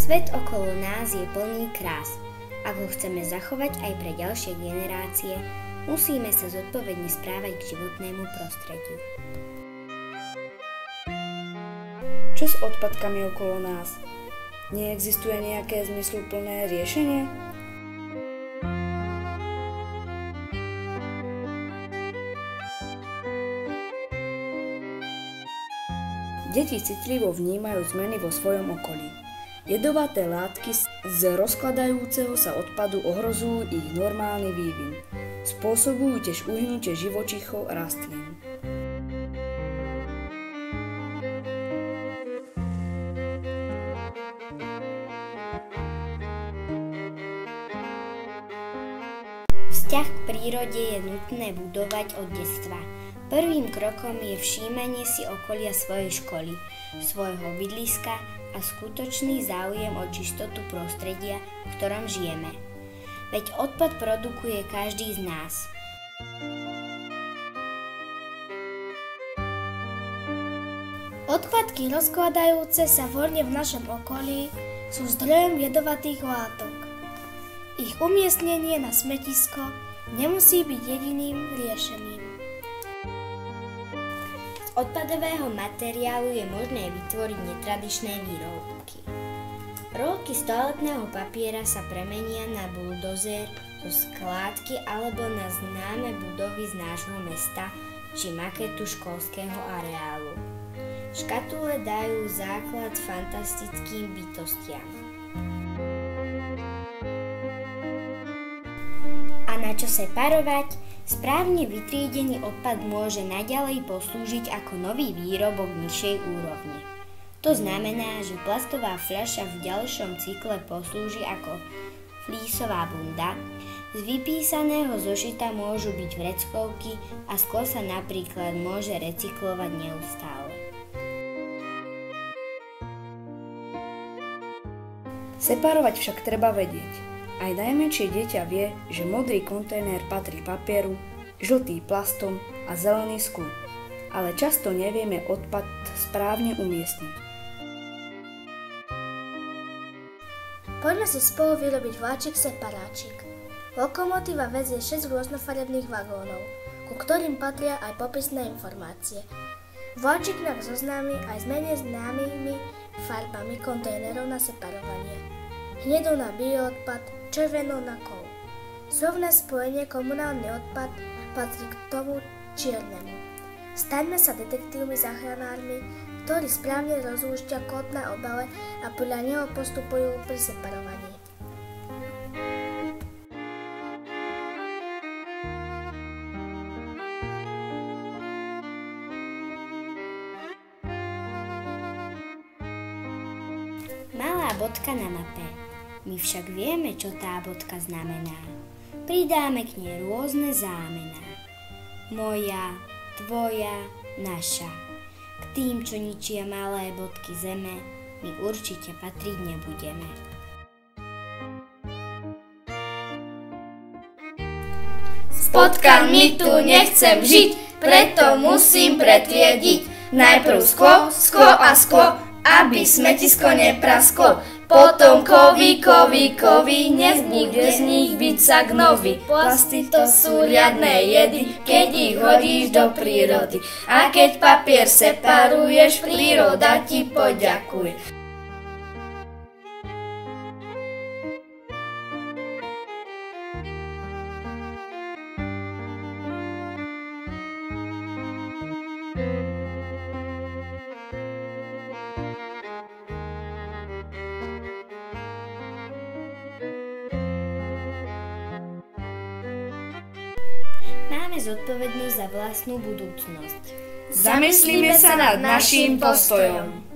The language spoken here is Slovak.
Svet okolo nás je plný krás. Ak ho chceme zachovať aj pre ďalšie generácie, musíme sa zodpovedne správať k životnému prostrediu. Čo s odpadkami okolo nás? Neexistuje nejaké zmysluplné riešenie? Deti citlivo vnímajú zmeny vo svojom okolí. Jedovaté látky z rozkladajúceho sa odpadu ohrozujú ich normálny vývin. Spôsobujú tiež uhynutie živočíchov a rastlín. Vzťah k prírode je nutné budovať od detstva. Prvým krokom je všímanie si okolia svojej školy, svojho bydliska a skutočný záujem o čistotu prostredia, v ktorom žijeme. Veď odpad produkuje každý z nás. Odpadky rozkladajúce sa voľne v našom okolí sú zdrojom jedovatých látok. Ich umiestnenie na smetisko nemusí byť jediným riešením. Z odpadového materiálu je možné vytvoriť netradičné výrobky. Rolky z toaletného papiera sa premenia na buldozer zo skládky alebo na známe budovy z nášho mesta či maketu školského areálu. Škatule dajú základ fantastickým bytostiam. A na čo separovať? Správne vytriedený odpad môže naďalej poslúžiť ako nový výrobok nižšej úrovne. To znamená, že plastová fľaša v ďalšom cykle poslúži ako flísová bunda, z vypísaného zošita môžu byť vreckovky a sklo sa napríklad môže recyklovať neustále. Separovať však treba vedieť. Aj najmenšie dieťa vie, že modrý kontajner patrí papieru, žltý plastom a zelený sklu. Ale často nevieme odpad správne umiestniť. Poďme si spolu vyrobiť vláčik separáčik. Lokomotíva vezie 6 rôznofarebných vagónov, ku ktorým patria aj popisné informácie. Vláčik nám zoznámi aj s menej známymi farbami kontajnerov na separovanie. Hnedou na bioodpad, červenou na kov. Slovné spojenie komunálny odpad patrí k tomu čiernemu. Staňme sa detektívmi záchranármi, ktorí správne rozlúšťa kód na obale a podľa neho postupujú pri separovaní. Malá bodka na mape. My však vieme, čo tá bodka znamená. Pridáme k nej rôzne zámená. Moja, tvoja, naša. K tým, čo ničia malé bodky zeme, my určite patriť nebudeme. S podkami tu nechcem žiť, preto musím pretriediť. Najprv sklo, sklo a sklo, aby smetisko neprasklo. Potom kovy, nezbude z nich byť sa gnovy. Plasty to sú riadne jedy, keď ich hodíš do prírody. A keď papier separuješ, príroda ti poďakuje. Máme zodpovednosť za vlastnú budúcnosť. Zamyslíme sa nad naším postojom.